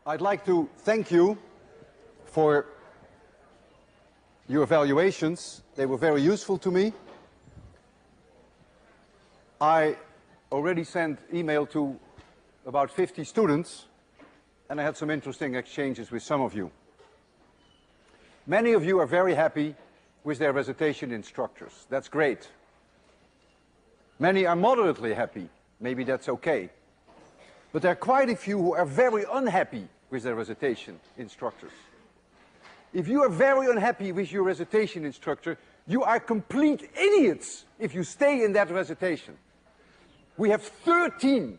I'd like to thank you for your evaluations. They were very useful to me. I already sent email to about 50 students, and I had some interesting exchanges with some of you. Many of you are very happy with their recitation instructors. That's great. Many are moderately happy. Maybe that's okay. But there are quite a few who are very unhappy with their recitation instructors. If you are very unhappy with your recitation instructor, you are complete idiots if you stay in that recitation. We have 13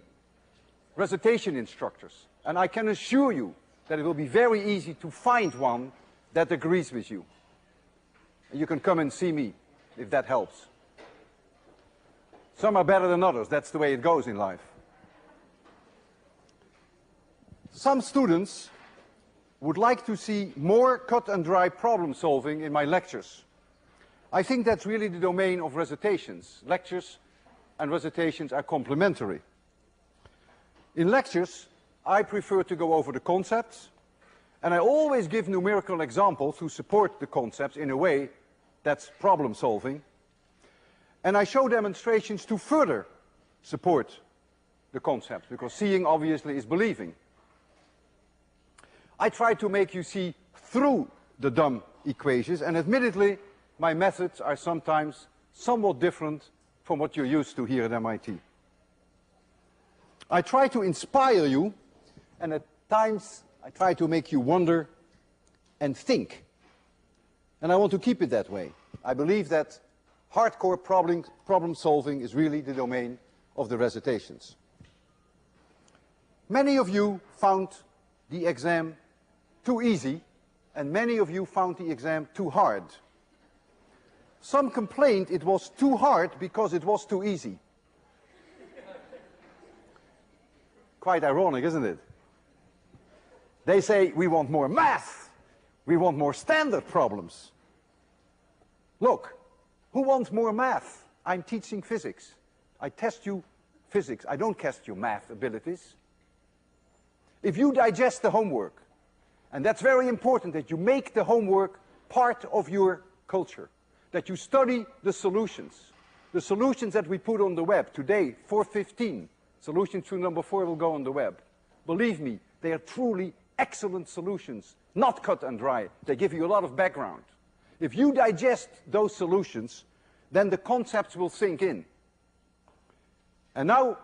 recitation instructors, and I can assure you that it will be very easy to find one that agrees with you. And you can come and see me if that helps. Some are better than others. That's the way it goes in life. Some students would like to see more cut and dry problem solving in my lectures. I think that's really the domain of recitations. Lectures and recitations are complementary. In lectures, I prefer to go over the concepts, and I always give numerical examples to support the concepts in a way that's problem solving. And I show demonstrations to further support the concepts, because seeing obviously is believing. I try to make you see through the dumb equations, and admittedly, my methods are sometimes somewhat different from what you're used to here at MIT. I try to inspire you, and at times I try to make you wonder and think. And I want to keep it that way. I believe that hardcore problem solving is really the domain of the recitations. Many of you found the exam too easy, and many of you found the exam too hard. Some complained it was too hard because it was too easy. Quite ironic, isn't it? They say, we want more math. We want more standard problems. Look, who wants more math? I'm teaching physics. I test you physics. I don't test your math abilities. If you digest the homework, and that's very important, that you make the homework part of your culture, that you study the solutions that we put on the web. Today, 4:15, solution to number 4 will go on the web. Believe me, they are truly excellent solutions, not cut and dry. They give you a lot of background. If you digest those solutions, then the concepts will sink in. And now,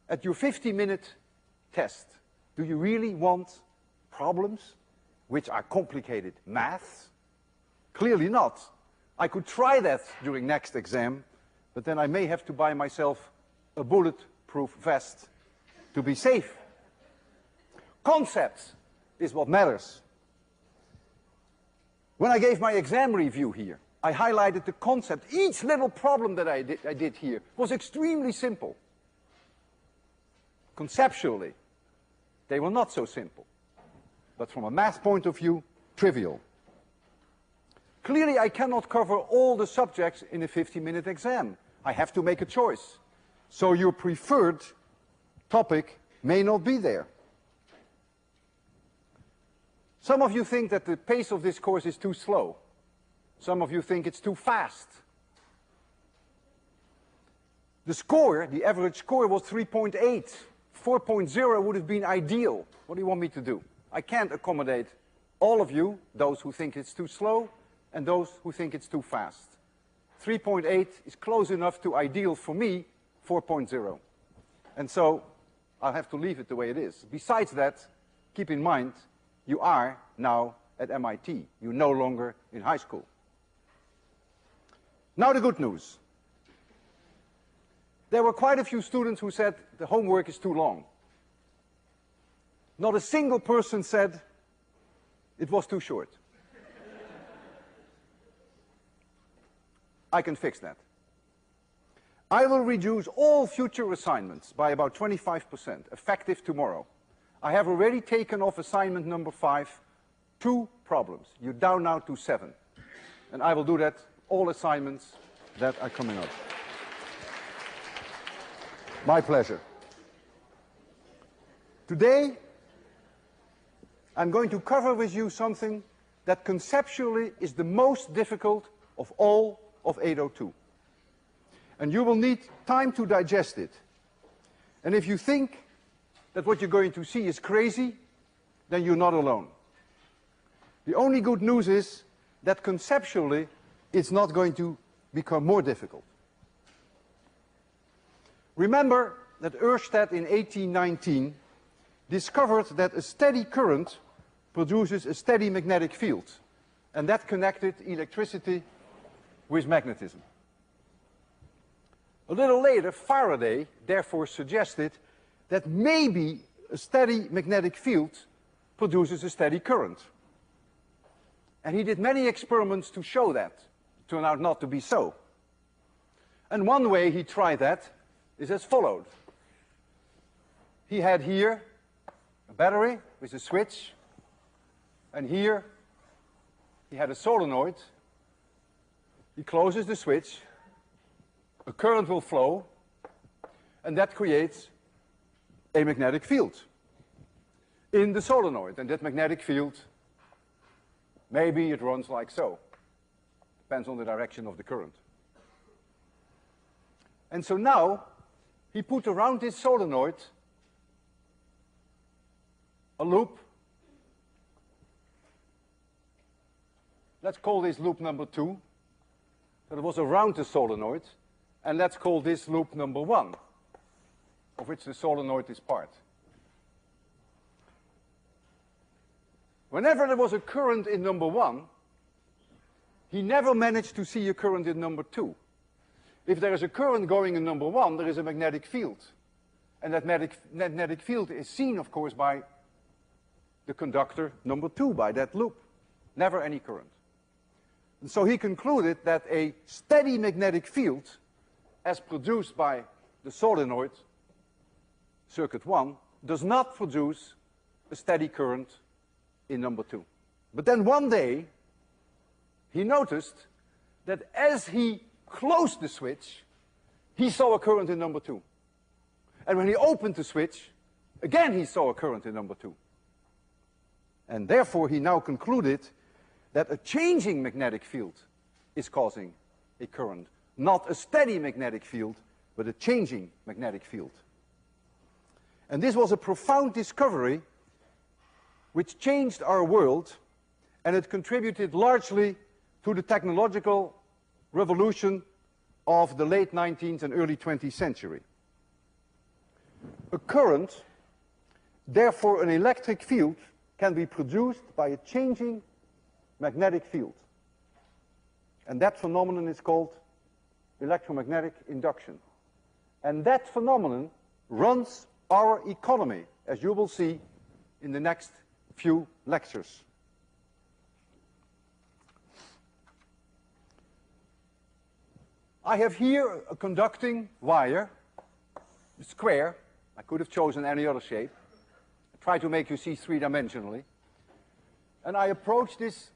at your 50-minute test, do you really want problems which are complicated maths? Clearly not. I could try that during next exam, but then I may have to buy myself a bulletproof vest to be safe. Concepts is what matters. When I gave my exam review here, I highlighted the concept. Each little problem that I did here was extremely simple. Conceptually, they were not so simple. But from a math point of view, trivial. Clearly, I cannot cover all the subjects in a 50-minute exam. I have to make a choice. So your preferred topic may not be there. Some of you think that the pace of this course is too slow. Some of you think it's too fast. The score, the average score, was 3.8. 4.0 would have been ideal. What do you want me to do? I can't accommodate all of you, those who think it's too slow and those who think it's too fast. 3.8 is close enough to ideal for me, 4.0. And so I'll have to leave it the way it is. Besides that, keep in mind, you are now at MIT. You're no longer in high school. Now the good news. There were quite a few students who said the homework is too long. Not a single person said it was too short. I can fix that. I will reduce all future assignments by about 25%, effective tomorrow. I have already taken off assignment number 5, 2 problems. You're down now to 7. And I will do that, all assignments that are coming up. My pleasure. Today, I'm going to cover with you something that conceptually is the most difficult of all of 802. And you will need time to digest it. And if you think that what you're going to see is crazy, then you're not alone. The only good news is that conceptually it's not going to become more difficult. Remember that Ørsted in 1819 discovered that a steady current produces a steady magnetic field, and that connected electricity with magnetism. A little later, Faraday therefore suggested that maybe a steady magnetic field produces a steady current. And he did many experiments to show that. It turned out not to be so. And one way he tried that is as followed. He had here a battery with a switch, and here he had a solenoid. He closes the switch, a current will flow, and that creates a magnetic field in the solenoid. And that magnetic field, maybe it runs like so. Depends on the direction of the current. And so now he put around this solenoid a loop. Let's call this loop number 2. So it was around the solenoid. And let's call this loop number 1, of which the solenoid is part. Whenever there was a current in number 1, he never managed to see a current in number 2. If there is a current going in number 1, there is a magnetic field. And that magnetic field is seen, of course, by the conductor number 2, by that loop. Never any current. And so he concluded that a steady magnetic field, as produced by the solenoid, circuit 1, does not produce a steady current in number 2. But then one day, he noticed that as he closed the switch, he saw a current in number 2. And when he opened the switch, again he saw a current in number 2. And therefore he now concluded that a changing magnetic field is causing a current. Not a steady magnetic field, but a changing magnetic field. And this was a profound discovery which changed our world, and it contributed largely to the technological revolution of the late 19th and early 20th century. A current, therefore an electric field, can be produced by a changing magnetic field. And that phenomenon is called electromagnetic induction. And that phenomenon runs our economy, as you will see in the next few lectures. I have here a conducting wire, a square. I could have chosen any other shape. I try to make you see three-dimensionally. And I approach this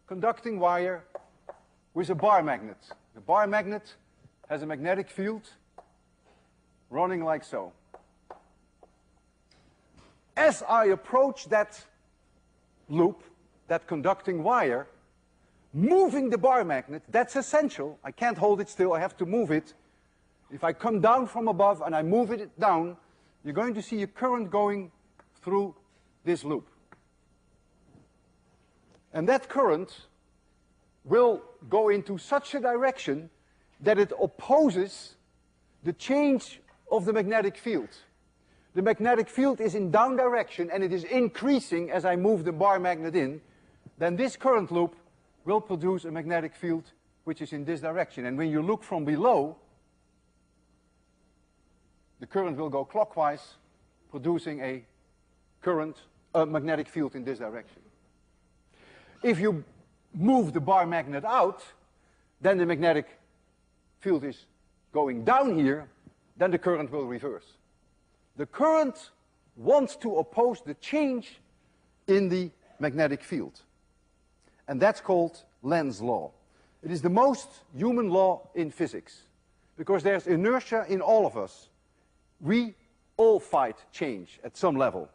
conducting wire with a bar magnet. The bar magnet has a magnetic field running like so. As I approach that loop, that conducting wire, moving the bar magnet, that's essential. I can't hold it still, I have to move it. If I come down from above and I move it down, you're going to see a current going through this loop. And that current will go into such a direction that it opposes the change of the magnetic field. The magnetic field is in down direction and it is increasing as I move the bar magnet in. Then this current loop will produce a magnetic field which is in this direction. And when you look from below, the current will go clockwise, producing a magnetic field in this direction. If you move the bar magnet out, then the magnetic field is going down here, then the current will reverse. The current wants to oppose the change in the magnetic field. And that's called Lenz's law. It is the most human law in physics, because there's inertia in all of us. We all fight change at some level.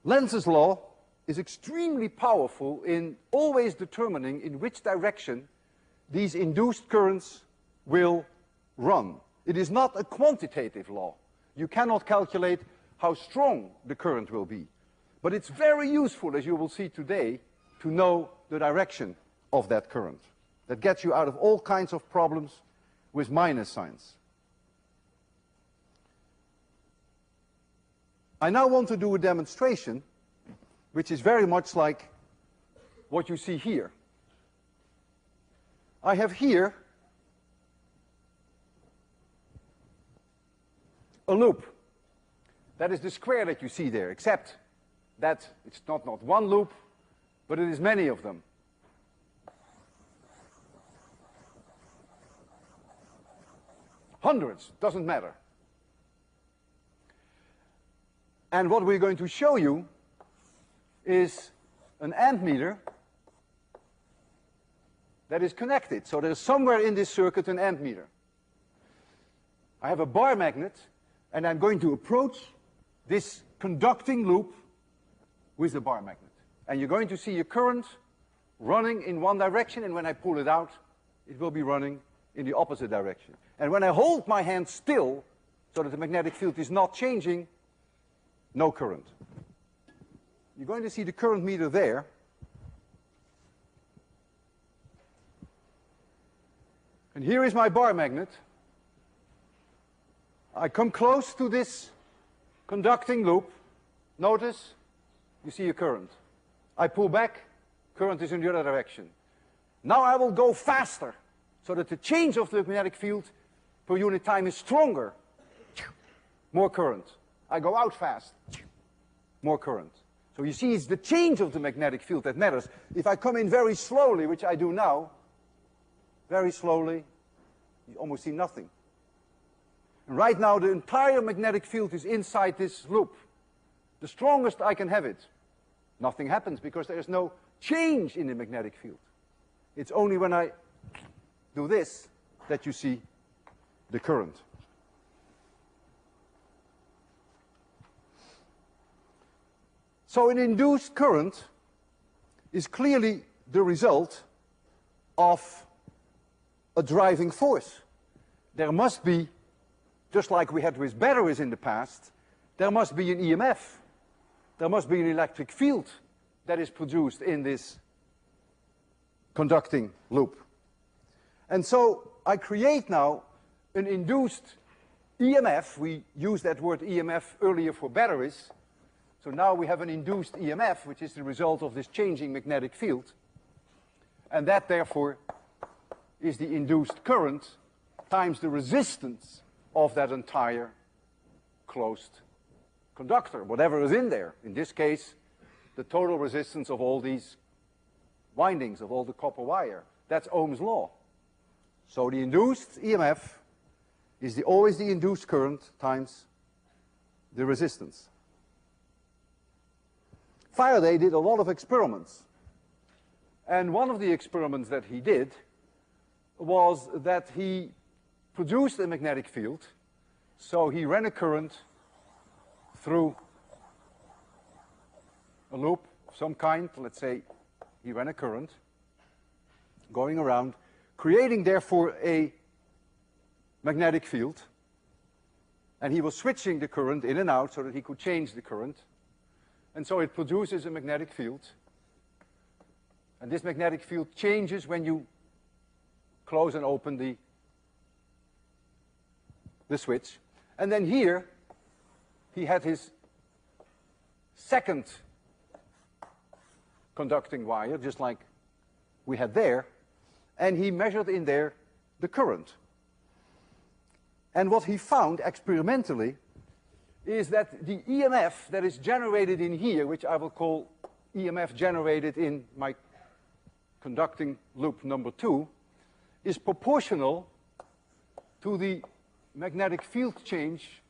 Lenz's law is extremely powerful in always determining in which direction these induced currents will run. It is not a quantitative law. You cannot calculate how strong the current will be. But it's very useful, as you will see today, to know the direction of that current. That gets you out of all kinds of problems with minus signs. I now want to do a demonstration which is very much like what you see here. I have here a loop. That is the square that you see there, except that it's not one loop, but it is many of them. Hundreds, doesn't matter. And what we're going to show you is an ammeter that is connected. So there's somewhere in this circuit an ammeter. I have a bar magnet, and I'm going to approach this conducting loop with the bar magnet. And you're going to see a current running in one direction, and when I pull it out, it will be running in the opposite direction. And when I hold my hand still, so that the magnetic field is not changing, no current. You're going to see the current meter there. And here is my bar magnet. I come close to this conducting loop. Notice, you see a current. I pull back, current is in the other direction. Now I will go faster, so that the change of the magnetic field per unit time is stronger. More current. I go out fast. More current. So you see, it's the change of the magnetic field that matters. If I come in very slowly, which I do now, very slowly, you almost see nothing. And right now, the entire magnetic field is inside this loop. The strongest I can have it. Nothing happens because there is no change in the magnetic field. It's only when I do this that you see the current. So an induced current is clearly the result of a driving force. There must be, just like we had with batteries in the past, there must be an EMF. There must be an electric field that is produced in this conducting loop. And so I create now an induced EMF. We used that word EMF earlier for batteries. So now we have an induced EMF, which is the result of this changing magnetic field. And that, therefore, is the induced current times the resistance of that entire closed conductor, whatever is in there. In this case, the total resistance of all these windings, of all the copper wire. That's Ohm's law. So the induced EMF is always the induced current times the resistance. Faraday did a lot of experiments. And one of the experiments that he did was that he produced a magnetic field. So he ran a current through a loop of some kind. Let's say he ran a current going around, creating therefore a magnetic field. And he was switching the current in and out so that he could change the current. And so it produces a magnetic field. And this magnetic field changes when you close and open the switch. And then here, he had his second conducting wire, just like we had there. And he measured in there the current. And what he found experimentally is that the EMF that is generated in here, which I will call EMF generated in my conducting loop number 2, is proportional to the magnetic field change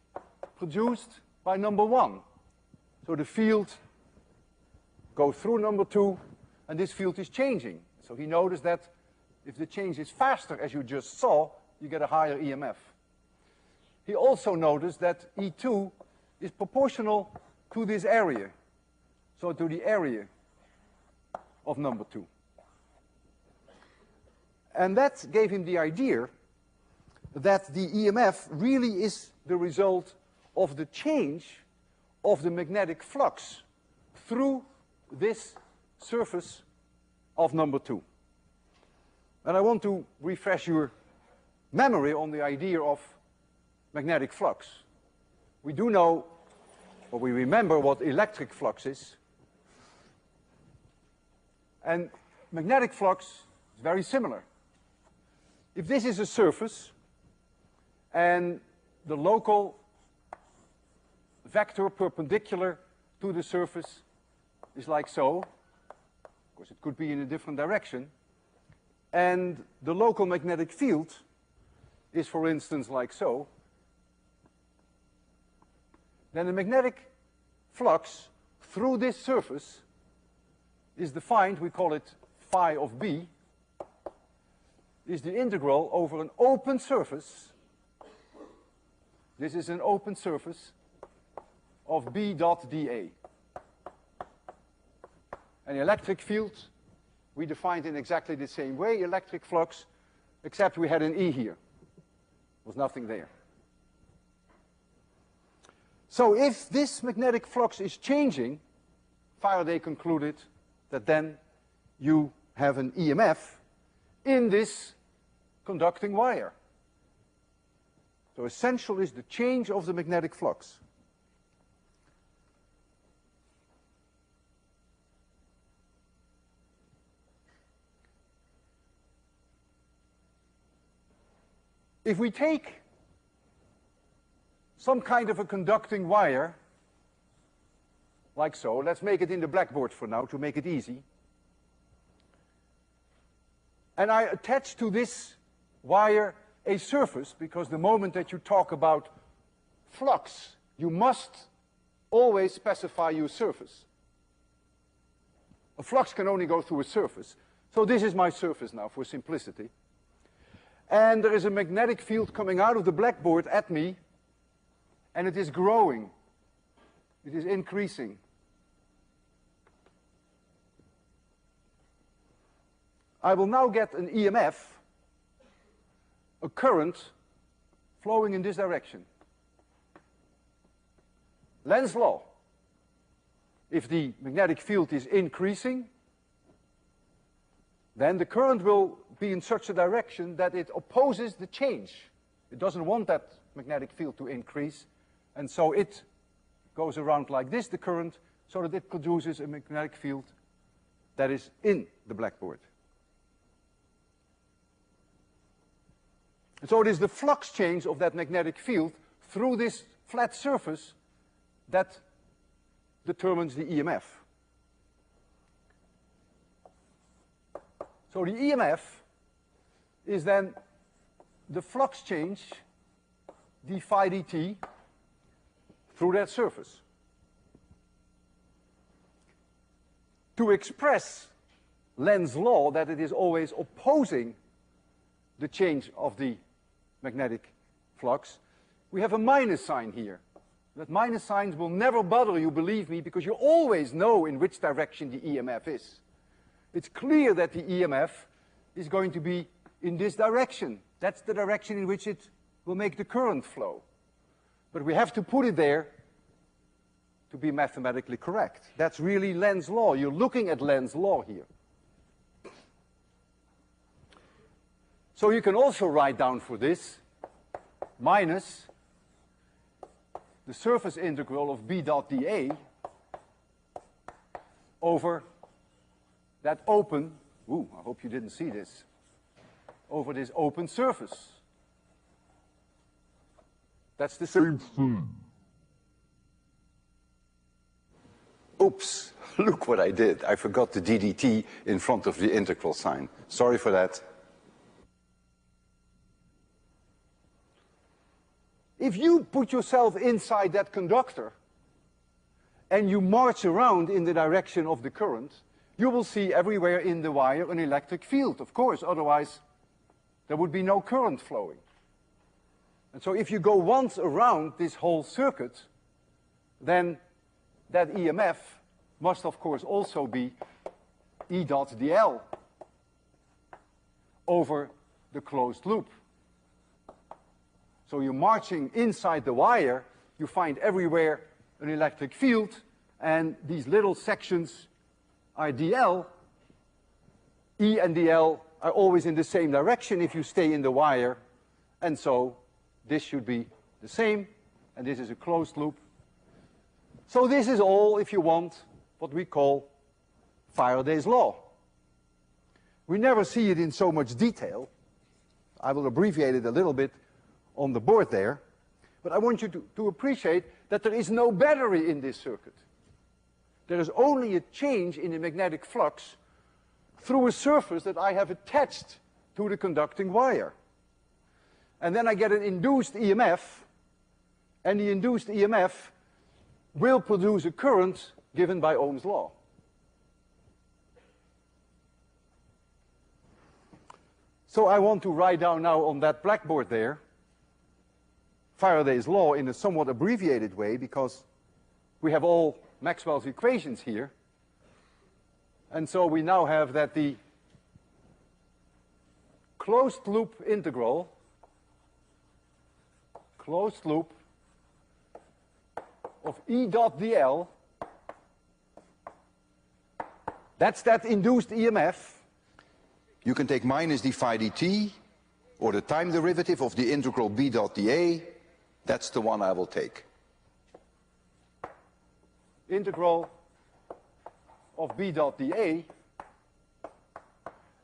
produced by number 1. So the field goes through number 2, and this field is changing. So he noticed that if the change is faster, as you just saw, you get a higher EMF. He also noticed that E2 is proportional to this area. so to the area of number 2. And that gave him the idea that the EMF really is the result of the change of the magnetic flux through this surface of number 2. And I want to refresh your memory on the idea of magnetic flux. We do know, or we remember what electric flux is. And magnetic flux is very similar. If this is a surface, and the local vector perpendicular to the surface is like so, of course it could be in a different direction, and the local magnetic field is, for instance, like so, then the magnetic flux through this surface is defined, we call it phi of B, is the integral over an open surface. This is an open surface of B dot dA. And the electric field we defined in exactly the same way, electric flux, except we had an E here. There was nothing there. So if this magnetic flux is changing, Faraday concluded that then you have an EMF in this conducting wire. So essential is the change of the magnetic flux. If we take some kind of a conducting wire, like so, let's make it in the blackboard for now to make it easy. And I attach to this wire a surface, because the moment that you talk about flux, you must always specify your surface. A flux can only go through a surface. So this is my surface now, for simplicity. And there is a magnetic field coming out of the blackboard at me, and it is growing. It is increasing. I will now get an EMF, a current, flowing in this direction. Lenz's law. If the magnetic field is increasing, then the current will be in such a direction that it opposes the change. It doesn't want that magnetic field to increase, and so it goes around like this, the current, so that it produces a magnetic field that is in the blackboard. And so it is the flux change of that magnetic field through this flat surface that determines the EMF. So the EMF is then the flux change d phi dt through that surface. To express Lenz's law that it is always opposing the change of the magnetic flux, we have a minus sign here. That minus signs will never bother you, believe me, because you always know in which direction the EMF is. It's clear that the EMF is going to be in this direction. That's the direction in which it will make the current flow. But we have to put it there to be mathematically correct. That's really Lenz's law. You're looking at Lenz's law here. So you can also write down for this minus the surface integral of B dot dA over that open, I hope you didn't see this, over this open surface. That's the same thing. Oops, look what I did. I forgot the ddt in front of the integral sign. Sorry for that. If you put yourself inside that conductor and you march around in the direction of the current, you will see everywhere in the wire an electric field, of course, otherwise there would be no current flowing. And so if you go once around this whole circuit, then that EMF must of course also be E dot dl over the closed loop. So you're marching inside the wire, you find everywhere an electric field, and these little sections are dl. E and dl are always in the same direction if you stay in the wire, and so this should be the same, and this is a closed loop. So this is all, if you want, what we call Faraday's law. We never see it in so much detail. I will abbreviate it a little bit on the board there, but I want you to appreciate that there is no battery in this circuit. There is only a change in the magnetic flux through a surface that I have attached to the conducting wire. And then I get an induced EMF, and the induced EMF will produce a current given by Ohm's law. So I want to write down now on that blackboard there Faraday's law in a somewhat abbreviated way, because we have all Maxwell's equations here. And so we now have that the closed loop integral, closed loop of E dot dl, that's that induced EMF. You can take minus d phi dt, or the time derivative of the integral B dot dA. That's the one I will take. Integral of B dot dA,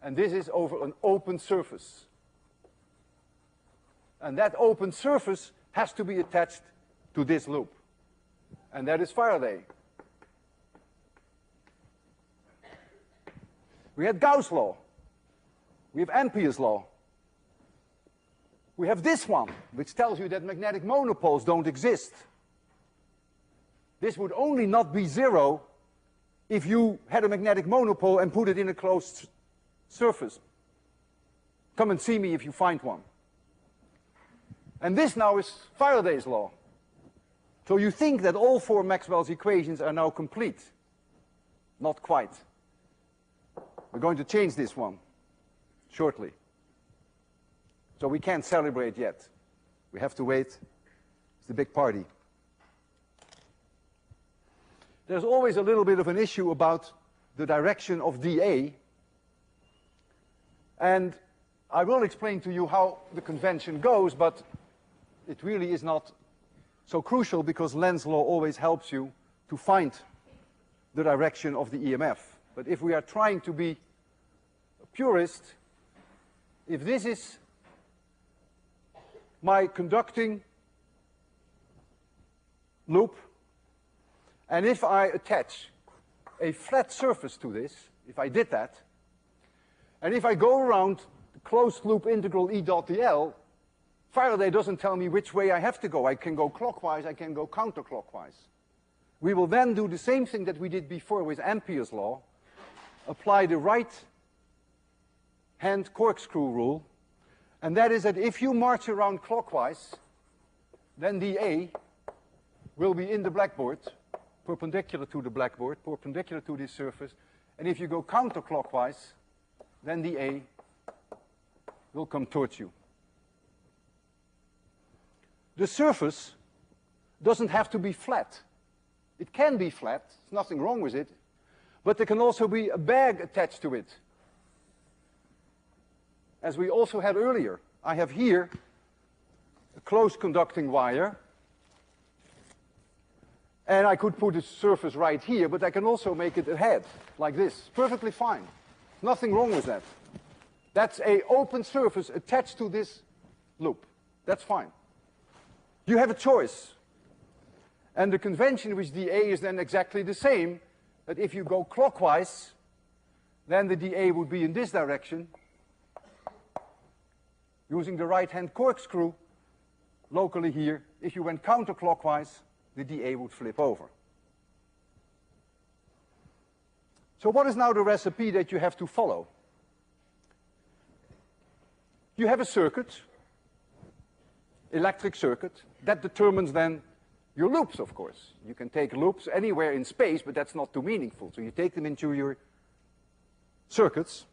and this is over an open surface. And that open surface has to be attached to this loop. And that is Faraday. We had Gauss' law. We have Ampere's law. We have this one, which tells you that magnetic monopoles don't exist. This would only not be zero if you had a magnetic monopole and put it in a closed surface. Come and see me if you find one. And this now is Faraday's law. So you think that all four Maxwell's equations are now complete. Not quite. We're going to change this one shortly. So we can't celebrate yet. We have to wait. It's the big party. There's always a little bit of an issue about the direction of dA. And I will explain to you how the convention goes, but it really is not so crucial, because Lenz's law always helps you to find the direction of the EMF. But if we are trying to be a purist, if this is my conducting loop, and if I attach a flat surface to this, if I did that, and if I go around the closed loop integral E dot dl, Faraday doesn't tell me which way I have to go. I can go clockwise, I can go counterclockwise. We will then do the same thing that we did before with Ampere's law, apply the right-hand corkscrew rule, and that is that if you march around clockwise, then dA will be in the blackboard, perpendicular to the blackboard, perpendicular to this surface, and if you go counterclockwise, then dA will come towards you. The surface doesn't have to be flat. It can be flat, there's nothing wrong with it, but there can also be a bag attached to it. As we also had earlier, I have here a closed conducting wire, and I could put a surface right here, but I can also make it a head, like this. Perfectly fine. Nothing wrong with that. That's an open surface attached to this loop. That's fine. You have a choice. And the convention with dA is then exactly the same, that if you go clockwise, then the dA would be in this direction. Using the right-hand corkscrew, locally here, if you went counterclockwise, the dA would flip over. So what is now the recipe that you have to follow? You have a circuit, electric circuit, that determines then your loops, of course. You can take loops anywhere in space, but that's not too meaningful. So you take them into your circuits.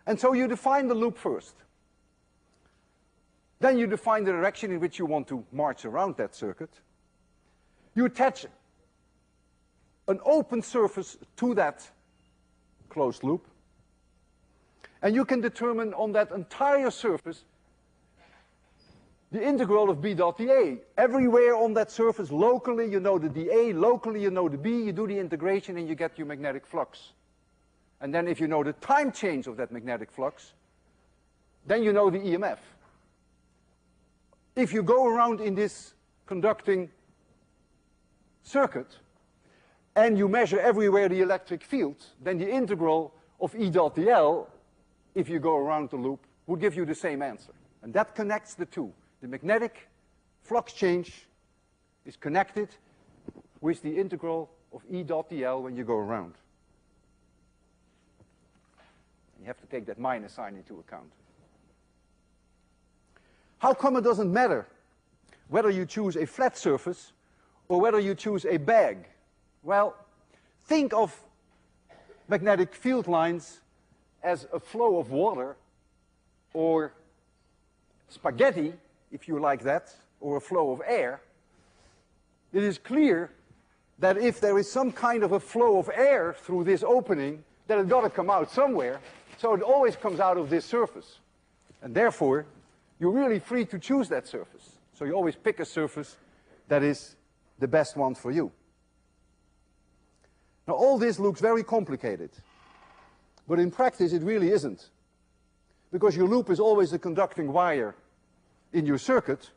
And so you define the loop first. Then you define the direction in which you want to march around that circuit. You attach an open surface to that closed loop. And you can determine on that entire surface the integral of B dot dA. Everywhere on that surface, locally you know the dA, locally you know the B, you do the integration and you get your magnetic flux. And then if you know the time change of that magnetic flux, then you know the EMF. If you go around in this conducting circuit and you measure everywhere the electric field, then the integral of E dot dl, if you go around the loop, would give you the same answer. And that connects the two. The magnetic flux change is connected with the integral of E dot dl when you go around. You have to take that minus sign into account. How come it doesn't matter whether you choose a flat surface or whether you choose a bag? Well, think of magnetic field lines as a flow of water or spaghetti, if you like that, or a flow of air. It is clear that if there is some kind of a flow of air through this opening, then it's got to come out somewhere. So it always comes out of this surface. And therefore, you're really free to choose that surface. So you always pick a surface that is the best one for you. Now, all this looks very complicated. But in practice, it really isn't. Because your loop is always a conducting wire in your circuit.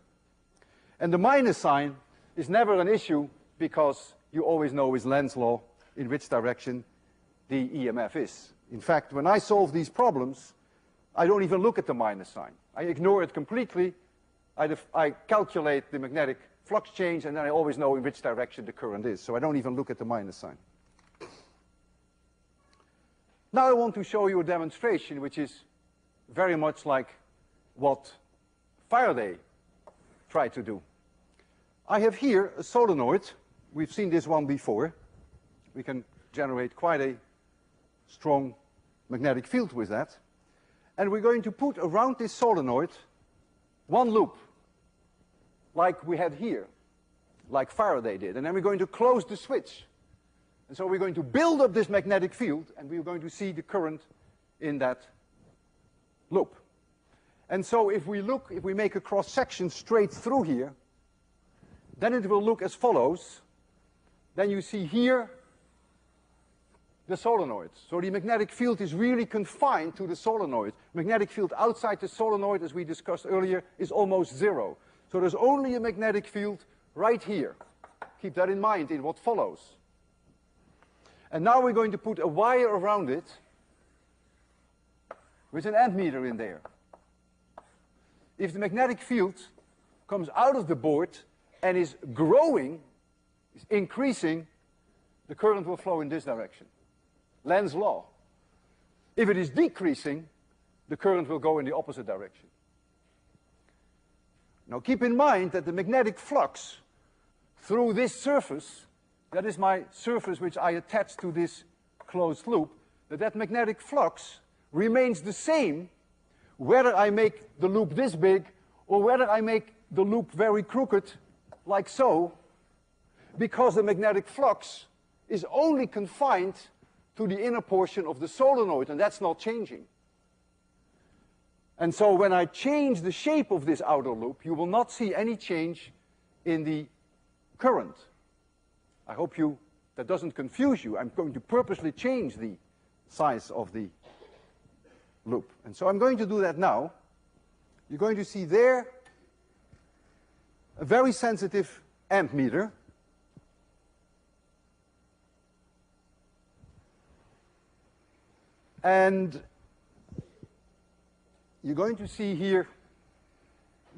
And the minus sign is never an issue because you always know with Lenz's law in which direction the EMF is. In fact, when I solve these problems, I don't even look at the minus sign. I ignore it completely. I calculate the magnetic flux change, and then I always know in which direction the current is. So I don't even look at the minus sign. Now I want to show you a demonstration which is very much like what Faraday tried to do. I have here a solenoid. We've seen this one before. We can generate quite a strong magnetic field with that. And we're going to put around this solenoid one loop, like we had here, like Faraday did. And then we're going to close the switch. And so we're going to build up this magnetic field, and we're going to see the current in that loop. And so if we make a cross-section straight through here, then it will look as follows. Then you see here the solenoid. So the magnetic field is really confined to the solenoid. Magnetic field outside the solenoid, as we discussed earlier, is almost zero. So there's only a magnetic field right here. Keep that in mind in what follows. And now we're going to put a wire around it with an ammeter in there. If the magnetic field comes out of the board and is growing, is increasing, the current will flow in this direction. Lenz's law. If it is decreasing, the current will go in the opposite direction. Now keep in mind that the magnetic flux through this surface, that is my surface which I attach to this closed loop, that magnetic flux remains the same whether I make the loop this big or whether I make the loop very crooked, like so, because the magnetic flux is only confined to the inner portion of the solenoid, and that's not changing. And so when I change the shape of this outer loop, you will not see any change in the current. I hope that doesn't confuse you. I'm going to purposely change the size of the loop. And so I'm going to do that now. You're going to see there a very sensitive ammeter. And you're going to see here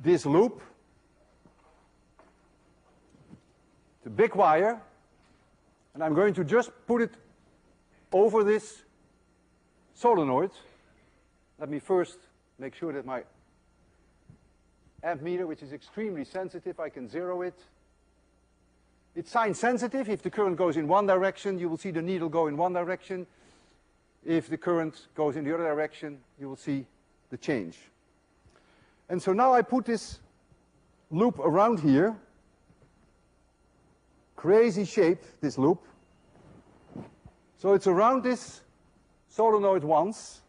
this loop, the big wire, and I'm going to just put it over this solenoid. Let me first make sure that my ammeter, which is extremely sensitive, I can zero it. It's sign sensitive. If the current goes in one direction, you will see the needle go in one direction. If the current goes in the other direction, you will see the change. And so now I put this loop around here. Crazy shape, this loop. So it's around this solenoid once.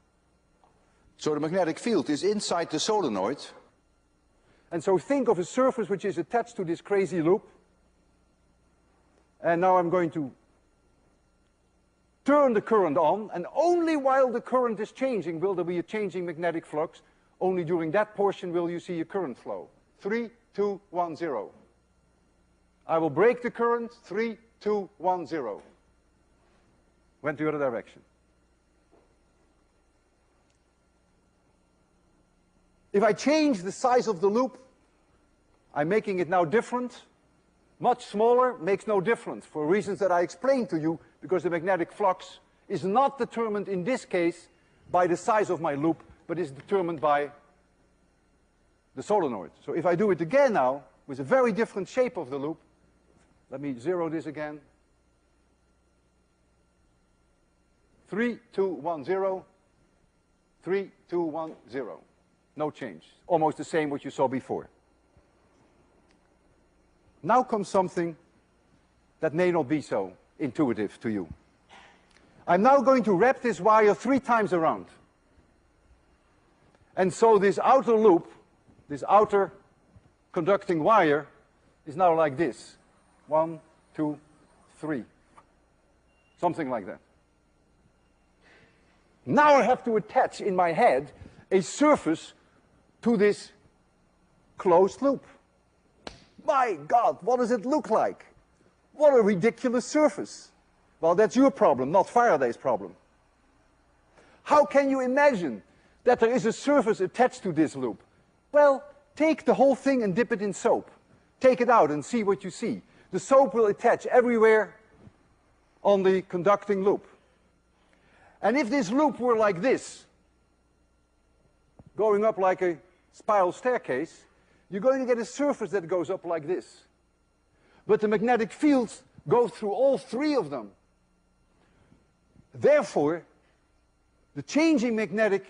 So the magnetic field is inside the solenoid. And so think of a surface which is attached to this crazy loop. And now I'm going to turn the current on, and only while the current is changing will there be a changing magnetic flux. Only during that portion will you see a current flow. 3, 2, 1, 0. I will break the current. 3, 2, 1, 0. Went the other direction. If I change the size of the loop, I'm making it now different. Much smaller makes no difference for reasons that I explained to you, because the magnetic flux is not determined in this case by the size of my loop, but is determined by the solenoid. So if I do it again now with a very different shape of the loop, let me zero this again. 3, 2, 1, 0. 3, 2, 1, 0. No change. Almost the same what you saw before. Now comes something that may not be so intuitive to you. I'm now going to wrap this wire 3 times around. And so this outer loop, this outer conducting wire, is now like this. 1, 2, 3. Something like that. Now I have to attach in my head a surface to this closed loop. My God, what does it look like? What a ridiculous surface. Well, that's your problem, not Faraday's problem. How can you imagine that there is a surface attached to this loop? Well, take the whole thing and dip it in soap. Take it out and see what you see. The soap will attach everywhere on the conducting loop. And if this loop were like this, going up like a spiral staircase, you're going to get a surface that goes up like this. But the magnetic fields go through all 3 of them. Therefore, the changing magnetic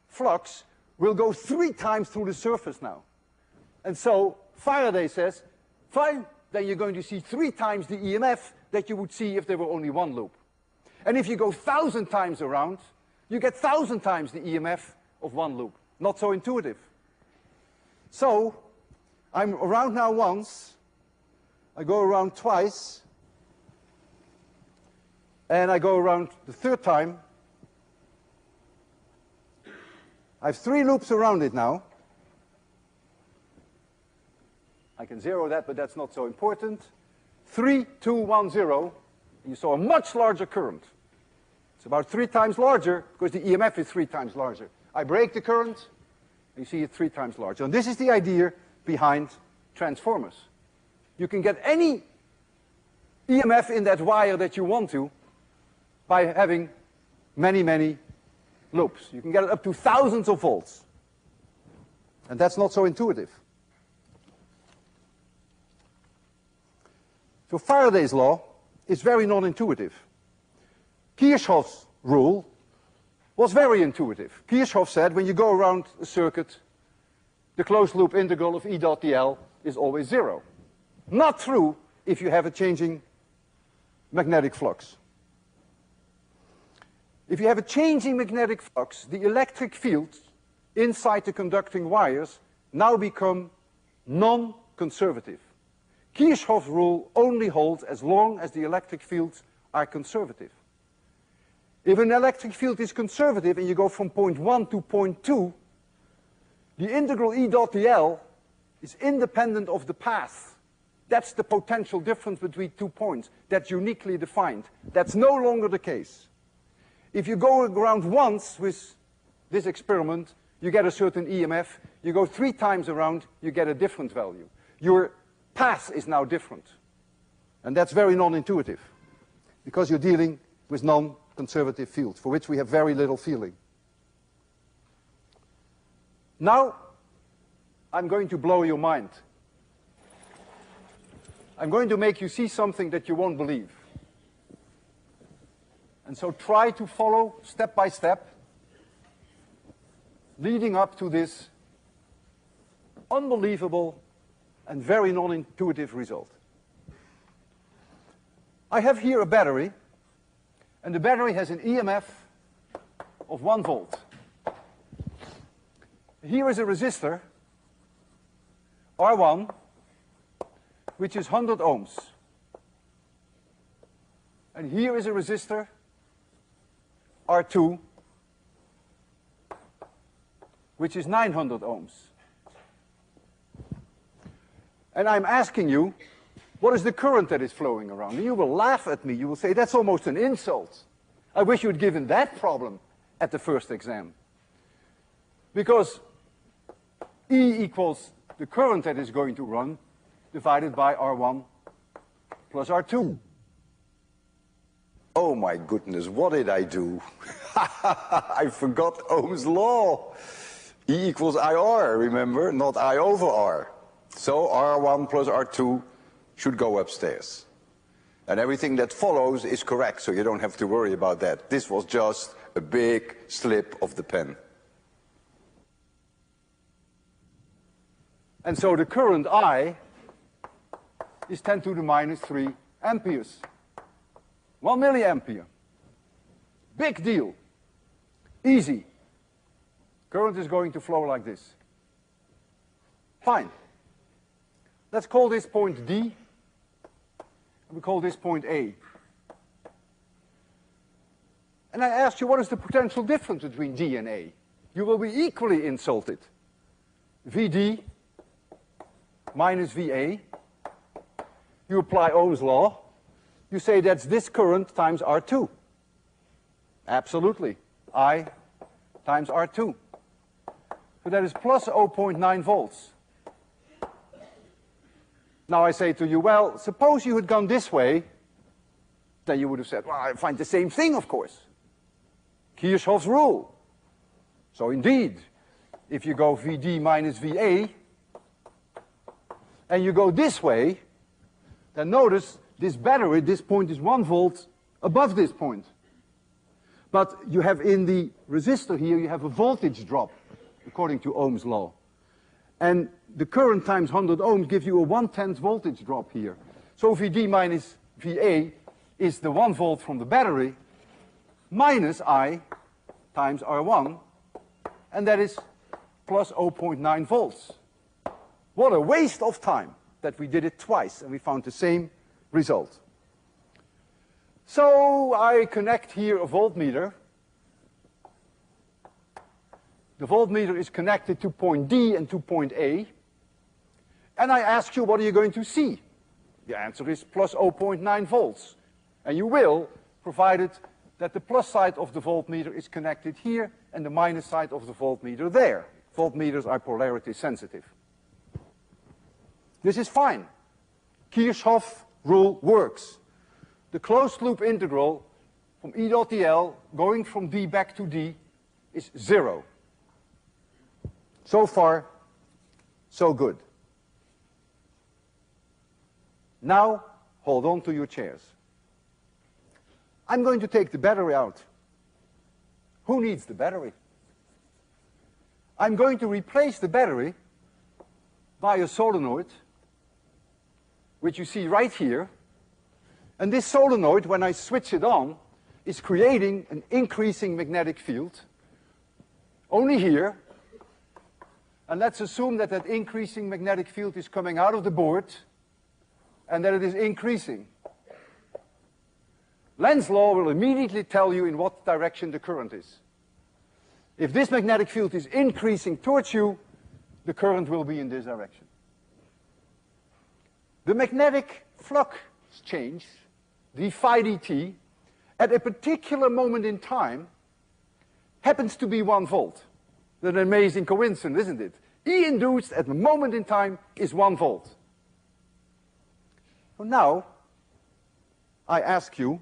flux will go 3 times through the surface now. And so Faraday says, fine, then you're going to see 3 times the EMF that you would see if there were only one loop. And if you go 1,000 times around, you get 1,000 times the EMF of one loop. Not so intuitive. So I'm around now once, I go around twice, and I go around the 3rd time. I have 3 loops around it now. I can zero that, but that's not so important. 3, 2, 1, 0. You saw a much larger current. It's about 3 times larger because the EMF is 3 times larger. I break the current, and you see it 3 times larger. And this is the idea behind transformers. You can get any EMF in that wire that you want to by having many, many loops. You can get it up to thousands of volts. And that's not so intuitive. So Faraday's law is very non-intuitive. Kirchhoff's rule was very intuitive. Kirchhoff said when you go around a circuit, the closed loop integral of E dot dl is always 0. Not true if you have a changing magnetic flux. If you have a changing magnetic flux, the electric fields inside the conducting wires now become non-conservative. Kirchhoff's rule only holds as long as the electric fields are conservative. If an electric field is conservative and you go from point 1 to point 2, the integral E dot dl is independent of the path. That's the potential difference between 2 points. That's uniquely defined. That's no longer the case. If you go around once with this experiment, you get a certain EMF. You go 3 times around, you get a different value. Your path is now different. And that's very non-intuitive, because you're dealing with non-conservative fields, for which we have very little feeling. Now, I'm going to blow your mind. I'm going to make you see something that you won't believe. And so try to follow step by step, leading up to this unbelievable and very non-intuitive result. I have here a battery, and the battery has an EMF of 1 volt. Here is a resistor, R1, which is 100 ohms. And here is a resistor, R2, which is 900 ohms. And I'm asking you, what is the current that is flowing around? And you will laugh at me. You will say, that's almost an insult. I wish you had given that problem at the first exam. Because E equals the current that is going to run divided by R1 plus R2. Oh my goodness, what did I do? I forgot Ohm's law. E equals IR, remember? Not I over R. So R1 plus R2 should go upstairs. And everything that follows is correct, so you don't have to worry about that. This was just a big slip of the pen. And so the current I is 10 to the minus 3 amperes. 1 milliampere. Big deal. Easy. Current is going to flow like this. Fine. Let's call this point D, and we call this point A. And I asked you, what is the potential difference between D and A? You will be equally insulted. VD minus VA. You apply Ohm's law. You say that's this current times R2. Absolutely. I times R2. So that is plus 0.9 volts. Now I say to you, well, suppose you had gone this way, then you would have said, well, I find the same thing, of course. Kirchhoff's rule. So indeed, if you go VD minus VA, and you go this way, then notice this battery, this point is 1 volt above this point. But you have in the resistor here, you have a voltage drop, according to Ohm's law. And the current times 100 ohms gives you a 1/10 voltage drop here. So VD minus VA is the 1 volt from the battery minus I times R1, and that is plus 0.9 volts. What a waste of time that we did it twice and we found the same result. So I connect here a voltmeter. The voltmeter is connected to point D and to point A. And I ask you, what are you going to see? The answer is plus 0.9 volts. And you will, provided that the plus side of the voltmeter is connected here and the minus side of the voltmeter there. Voltmeters are polarity sensitive. This is fine. Kirchhoff rule works. The closed loop integral from E dot dl going from D back to D is 0. So far, so good. Now, hold on to your chairs. I'm going to take the battery out. Who needs the battery? I'm going to replace the battery by a solenoid, which you see right here. And this solenoid, when I switch it on, is creating an increasing magnetic field, only here. And let's assume that that increasing magnetic field is coming out of the board and that it is increasing. Lenz's law will immediately tell you in what direction the current is. If this magnetic field is increasing towards you, the current will be in this direction. The magnetic flux change, the phi dt, at a particular moment in time happens to be 1 volt. An amazing coincidence, isn't it? E induced at the moment in time is 1 volt. So now, I ask you,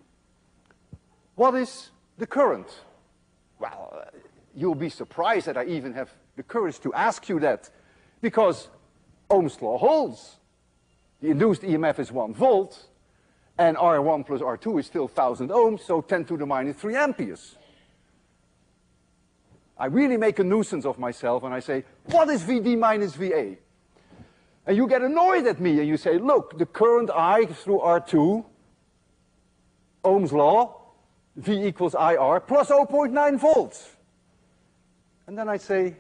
what is the current? Well, you'll be surprised that I even have the courage to ask you that, because Ohm's law holds. The induced EMF is 1 volt, and R1 plus R2 is still 1000 ohms, so 10 to the minus 3 amperes. I really make a nuisance of myself when I say, what is VD minus VA? And you get annoyed at me and you say, look, the current I through R2, Ohm's law, V equals IR plus 0.9 volts. And then I say,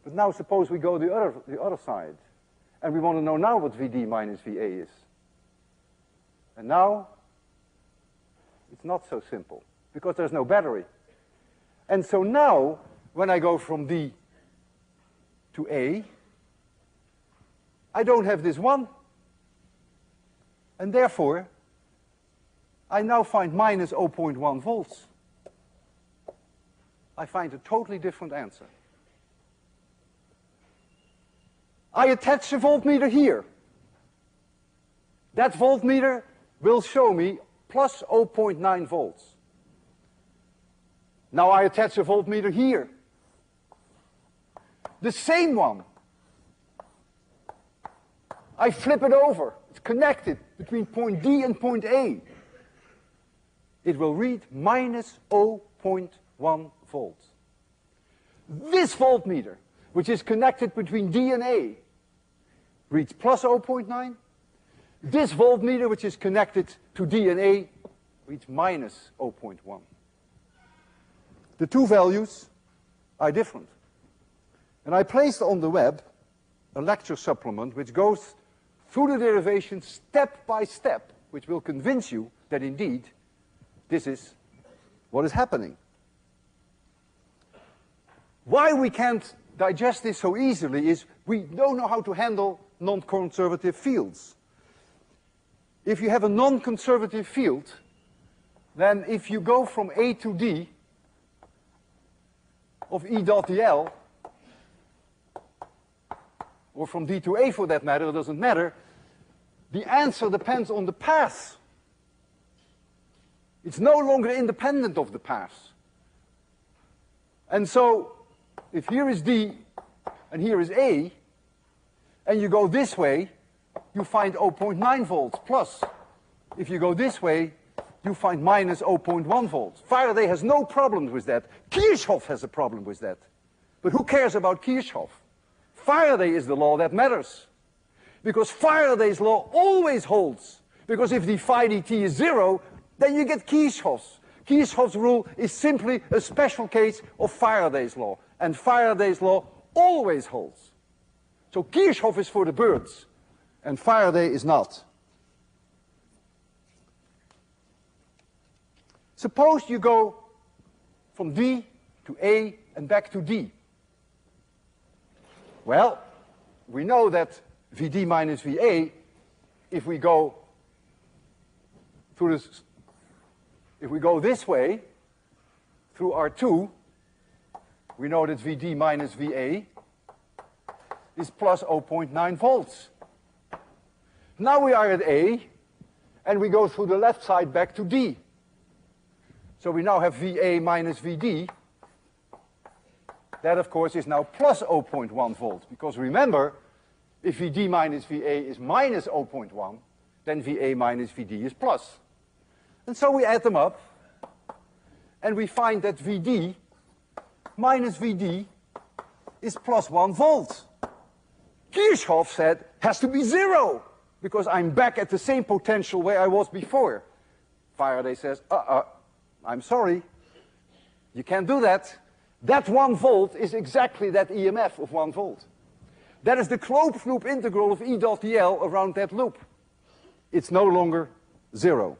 but now suppose we go the other side. And we want to know now what VD minus VA is. And now, it's not so simple, because there's no battery. And so now, when I go from D to A, I don't have this 1. And therefore, I now find minus 0.1 volts. I find a totally different answer. I attach a voltmeter here. That voltmeter will show me plus 0.9 volts. Now I attach a voltmeter here. The same one. I flip it over. It's connected between point D and point A. It will read minus 0.1 volts. This voltmeter, which is connected between D and A, reads plus 0.9. This voltmeter, which is connected to D and A, reads minus 0.1. The two values are different. And I placed on the web a lecture supplement which goes through the derivation step by step, which will convince you that indeed this is what is happening. Why we can't digest this so easily is we don't know how to handle non-conservative fields. If you have a non-conservative field, then if you go from A to D of E dot dl, or from D to A for that matter, it doesn't matter, the answer depends on the path. It's no longer independent of the path. And so, if here is D and here is A, and you go this way, you find 0.9 volts plus. If you go this way, you find minus 0.1 volts. Faraday has no problems with that. Kirchhoff has a problem with that. But who cares about Kirchhoff? Faraday is the law that matters. Because Faraday's law always holds. Because if the phi dt is 0, then you get Kirchhoff's. Kirchhoff's rule is simply a special case of Faraday's law. And Faraday's law always holds. So Kirchhoff is for the birds, and Faraday is not. Suppose you go from D to A and back to D. Well, we know that Vd minus Va, if we go through this, if we go this way through R2, we know that Vd minus Va is plus 0.9 volts. Now we are at A, and we go through the left side back to D. So we now have Va minus Vd. That, of course, is now plus 0.1 volts, because remember, if Vd minus Va is minus 0.1, then Va minus Vd is plus. And so we add them up, and we find that Vd minus Vd is plus 1 volt. Kirchhoff said, has to be 0, because I'm back at the same potential where I was before. Faraday says, I'm sorry, you can't do that. That 1 volt is exactly that EMF of 1 volt. That is the closed loop integral of E dot dl around that loop. It's no longer 0.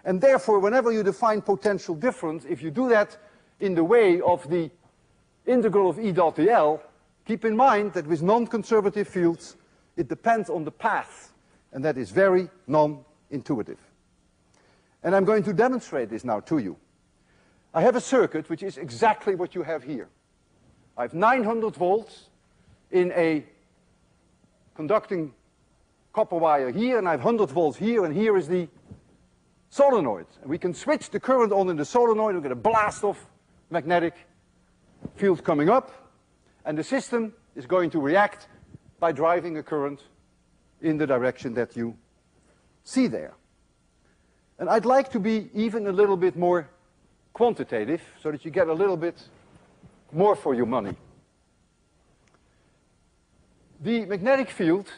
And therefore, whenever you define potential difference, if you do that in the way of the integral of E dot dl, keep in mind that with non-conservative fields, it depends on the path, and that is very non-intuitive. And I'm going to demonstrate this now to you. I have a circuit which is exactly what you have here. I have 900 volts in a conducting copper wire here, and I have 100 volts here, and here is the solenoid. And we can switch the current on in the solenoid, we'll get a blast of magnetic field coming up, and the system is going to react by driving a current in the direction that you see there. And I'd like to be even a little bit more quantitative so that you get a little bit more for your money. The magnetic field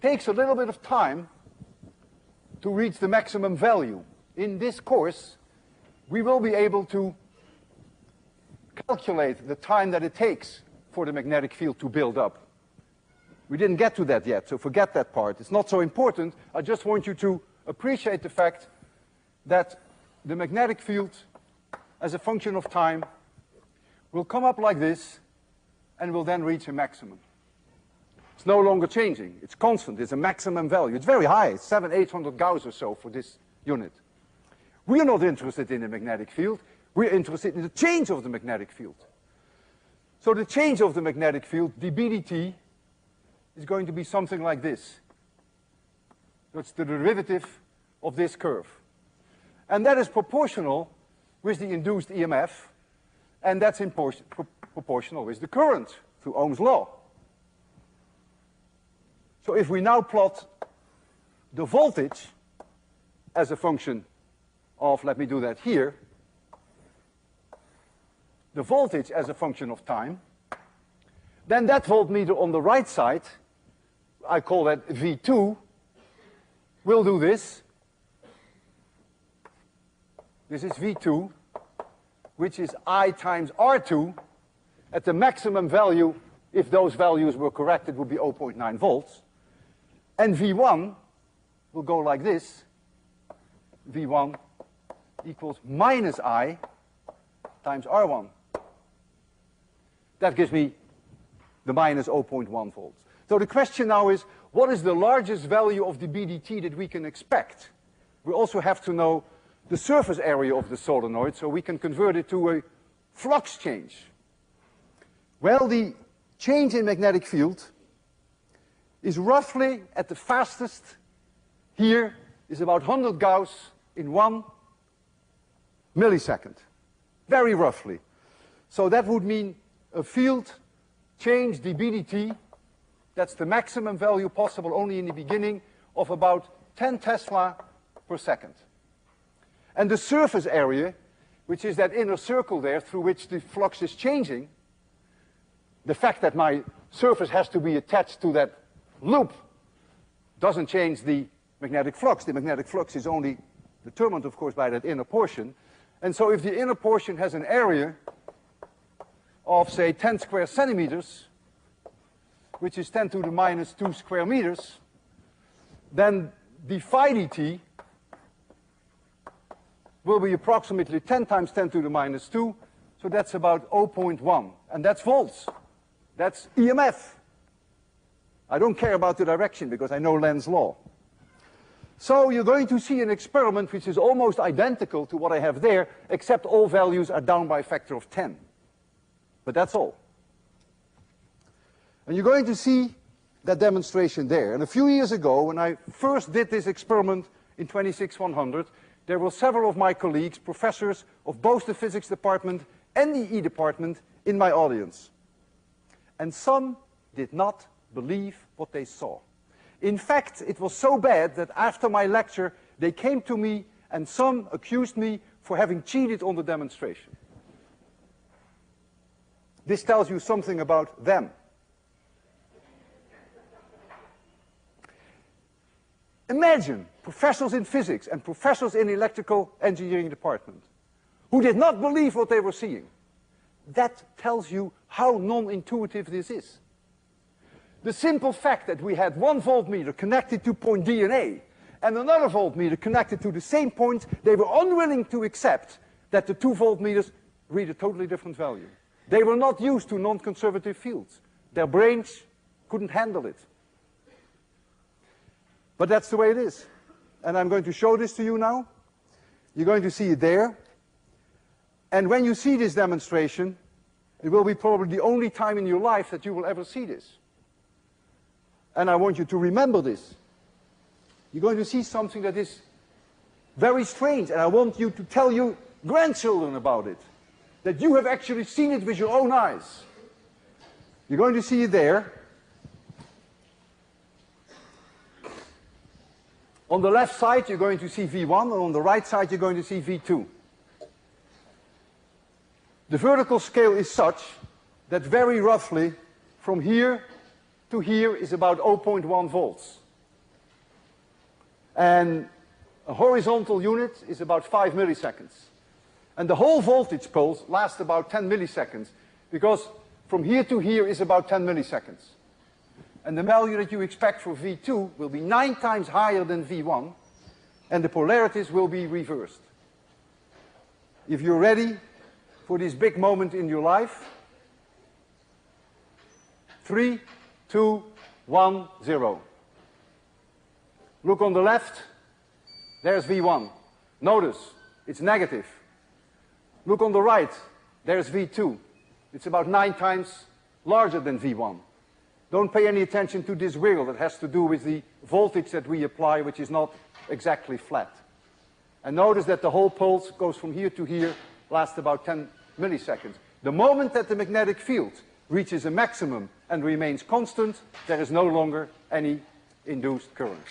takes a little bit of time to reach the maximum value. In this course, we will be able to calculate the time that it takes for the magnetic field to build up. We didn't get to that yet, so forget that part. It's not so important. I just want you to appreciate the fact that the magnetic field, as a function of time, will come up like this and will then reach a maximum. It's no longer changing. It's constant. It's a maximum value. It's very high. It's 700-800 Gauss or so for this unit. We are not interested in the magnetic field. We're interested in the change of the magnetic field. So the change of the magnetic field, dB dt, is going to be something like this. That's the derivative of this curve. And that is proportional with the induced EMF, and that's proportional with the current through Ohm's law. So if we now plot the voltage as a function of, let me do that here, the voltage as a function of time, then that voltmeter on the right side, I call that V2, will do this. This is V2, which is I times R2. At the maximum value, if those values were correct, it would be 0.9 volts. And V1 will go like this. V1 equals minus I times R1. That gives me the minus 0.1 volts. So the question now is, what is the largest value of the dB/dt that we can expect? We also have to know the surface area of the solenoid, so we can convert it to a flux change. Well, the change in magnetic field is roughly at the fastest here is about 100 Gauss in 1 millisecond. Very roughly. So that would mean a field change dB/dt, that's the maximum value possible only in the beginning, of about 10 Tesla per second. And the surface area, which is that inner circle there through which the flux is changing, the fact that my surface has to be attached to that loop doesn't change the magnetic flux. The magnetic flux is only determined, of course, by that inner portion. And so if the inner portion has an area of, say, 10 square centimeters, which is 10 to the minus 2 square meters, then the phi dt will be approximately 10 times 10 to the minus 2, so that's about 0.1. And that's volts. That's EMF. I don't care about the direction because I know Lenz's law. So you're going to see an experiment which is almost identical to what I have there, except all values are down by a factor of 10. But that's all. And you're going to see that demonstration there. And a few years ago, when I first did this experiment in 26100, there were several of my colleagues, professors of both the physics department and the E department, in my audience. And some did not believe what they saw. In fact, it was so bad that after my lecture, they came to me and some accused me for having cheated on the demonstration. This tells you something about them. Imagine professors in physics and professors in electrical engineering department who did not believe what they were seeing. That tells you how non-intuitive this is. The simple fact that we had one voltmeter connected to point D and A and another voltmeter connected to the same point, they were unwilling to accept that the two voltmeters read a totally different value. They were not used to non-conservative fields. Their brains couldn't handle it. But that's the way it is. And I'm going to show this to you now. You're going to see it there. And when you see this demonstration, it will be probably the only time in your life that you will ever see this. And I want you to remember this. You're going to see something that is very strange, and I want you to tell your grandchildren about it. That you have actually seen it with your own eyes. You're going to see it there. On the left side, you're going to see V1, and on the right side, you're going to see V2. The vertical scale is such that very roughly, from here to here is about 0.1 volts. And a horizontal unit is about 5 milliseconds. And the whole voltage pulse lasts about 10 milliseconds, because from here to here is about 10 milliseconds. And the value that you expect for V2 will be 9 times higher than V1, and the polarities will be reversed. If you're ready for this big moment in your life, 3, 2, 1, 0. Look on the left, there's V1. Notice, it's negative. Look on the right, there's V2. It's about 9 times larger than V1. Don't pay any attention to this wiggle. That has to do with the voltage that we apply, which is not exactly flat. And notice that the whole pulse goes from here to here, lasts about 10 milliseconds. The moment that the magnetic field reaches a maximum and remains constant, there is no longer any induced current.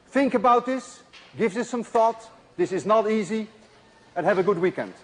Think about this, give this some thought. This is not easy, and have a good weekend.